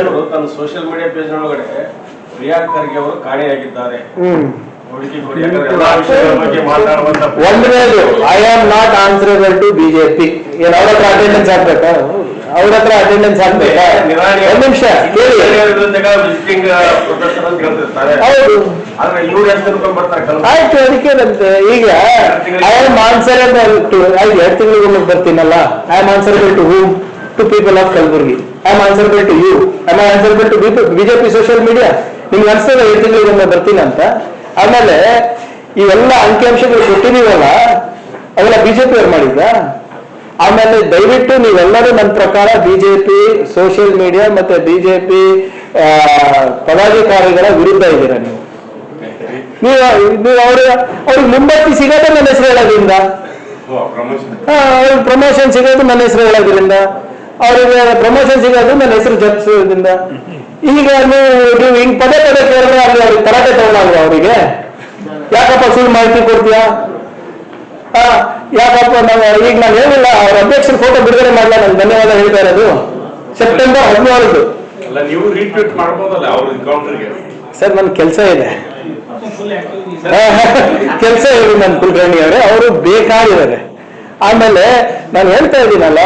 ಅವರು ತನ್ನ social media page ಒಳಗಡೆ ಪ್ರಿಯಾಂಕ್ ಖರ್ಗೆ ಅವರು ಕಾಣೆಯಾಗಿದ್ದಾರೆ. ಒಂದನೇದು I am not answerable to BJP. ಏನ್ ಅವ್ರ ಹತ್ರ ಅಟೆಂಡೆನ್ಸ್ ಹಾಕ್ಬೇಕಾ? ಅವ್ರ ಹತ್ರ ಅಟೆಂಡೆನ್ಸ್ ಹಾಕ್ಬೇಕಾ? ಒಂದ್ ನಿಮಿಷ ಕೇಳಿ. ಹೌದು, ಆಯ್ತು, ಅದಕ್ಕೇನಂತೆ. ಈಗ ಐ ಆಮ್ ಆನ್ಸರಬಲ್ ಟು, 2 ತಿಂಗಳಿಗೊಮ್ಮೆ ಬರ್ತೀನಲ್ಲ. I am answerable to whom? To people of Kalaburagi. I am answerable to you? I am answerable to BJP social media? ನಿಮ್ಗೆ ಅನ್ಸ್ತದ 2 ತಿಂಗಳಿಗೊಮ್ಮೆ ಬರ್ತೀನಂತ? ಆಮೇಲೆ ಇವೆಲ್ಲ ಅಂಕಿಅಂಶಗಳು ಕೊಟ್ಟಿದೀವಲ್ಲ, ಅವೆಲ್ಲ ಬಿಜೆಪಿ ಅವ್ರು ಮಾಡಿದ್ದ. ಆಮೇಲೆ ದಯವಿಟ್ಟು ನೀವೆಲ್ಲರೂ ನನ್ನ ಪ್ರಕಾರ ಬಿಜೆಪಿ ಸೋಷಿಯಲ್ ಮೀಡಿಯಾ ಮತ್ತೆ ಬಿಜೆಪಿ ಪದಾಧಿಕಾರಿಗಳ ವಿರುದ್ಧ ಇದ್ದೀರಾ ನೀವು. ಅವ್ರಿಗೆ ಮುಂಬತ್ತಿ ಸಿಗೋದು ನನ್ನ ಹೆಸರು ಹೇಳೋದ್ರಿಂದ, ಅವ್ರಿಗೆ ಪ್ರಮೋಷನ್ ಸಿಗೋದು ನನ್ನ ಹೆಸರು ಹೇಳೋದ್ರಿಂದ, ಅವ್ರಿಗೆ ಪ್ರಮೋಷನ್ ಸಿಗೋದು ನನ್ನ ಹೆಸರು ಜಪಿಸೋದ್ರಿಂದ. ಈಗ ನೀವು ಹಿಂಗ್ ಪದೇ ಕೇಳಿದ್ರೆ ಅಲ್ಲಿ ಅವ್ರಿಗೆ ತರಾಟೆ ತಗೊಳ್ಳಲ್ಲ. ಅವರಿಗೆ ಯಾಕಪ್ಪ ಸುಳ್ಳು ಮಾಹಿತಿ ಕೊಡ್ತೀಯಾ? ಯಾಕಪ್ಪ ಈಗ ನಾನು ಹೇಳಿಲ್ಲ, ಅವ್ರ ಅಧ್ಯಕ್ಷರ ಫೋಟೋ ಬಿಡುಗಡೆ ಮಾಡಲ್ಲ. ನಾನು ಧನ್ಯವಾದ ಹೇಳ್ತಾ ಇರೋದು. ಸೆಪ್ಟೆಂಬರ್ 17 ನೀವು ರೀಟ್ವೀಟ್ ಮಾಡ್ಬೋದಲ್ಲ ಅವ್ರ ಅಕೌಂಟ್ಗೆ. ಸರ್, ನನ್ನ ಕೆಲಸ ಇದೆ, ಕೆಲಸ ಇದೆ ನನ್ನ ಕುಲಕರ್ಣಿ ಅವರೇ. ಅವರು ಬೇಕಾಗಿದ್ದಾರೆ. ಆಮೇಲೆ ನಾನು ಹೇಳ್ತಾ ಇದ್ದೀನಲ್ಲ,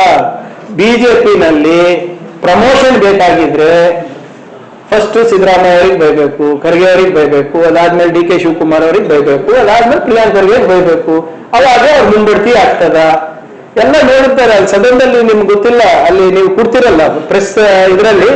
ಬಿಜೆಪಿನಲ್ಲಿ ಪ್ರಮೋಷನ್ ಬೇಕಾಗಿದ್ರೆ ಫಸ್ಟ್ ಸಿದ್ದರಾಮಯ್ಯ ಅವ್ರಿಗೆ ಬೈಬೇಕು, ಖರ್ಗೆ ಅವ್ರಿಗೆ ಬೈಬೇಕು, ಅದಾದ್ಮೇಲೆ ಡಿ ಕೆ ಶಿವಕುಮಾರ್ ಅವ್ರಿಗೆ ಬೈಬೇಕು, ಅದಾದ್ಮೇಲೆ ಪ್ರಿಯಾಂಕ್ ಖರ್ಗೆ ಬೈಬೇಕು. ಅವಾಗ ಅವ್ರು ಮುಂಬಡ್ತಿ ಆಗ್ತದ. ಎಲ್ಲ ನೋಡುತ್ತಾರೆ ಅಲ್ಲಿ ಸದನದಲ್ಲಿ. ನಿಮ್ಗೆ ಗೊತ್ತಿಲ್ಲ, ಅಲ್ಲಿ ನೀವು ಕೊಡ್ತಿರಲ್ಲ ಪ್ರೆಸ್ ಇದರಲ್ಲಿ.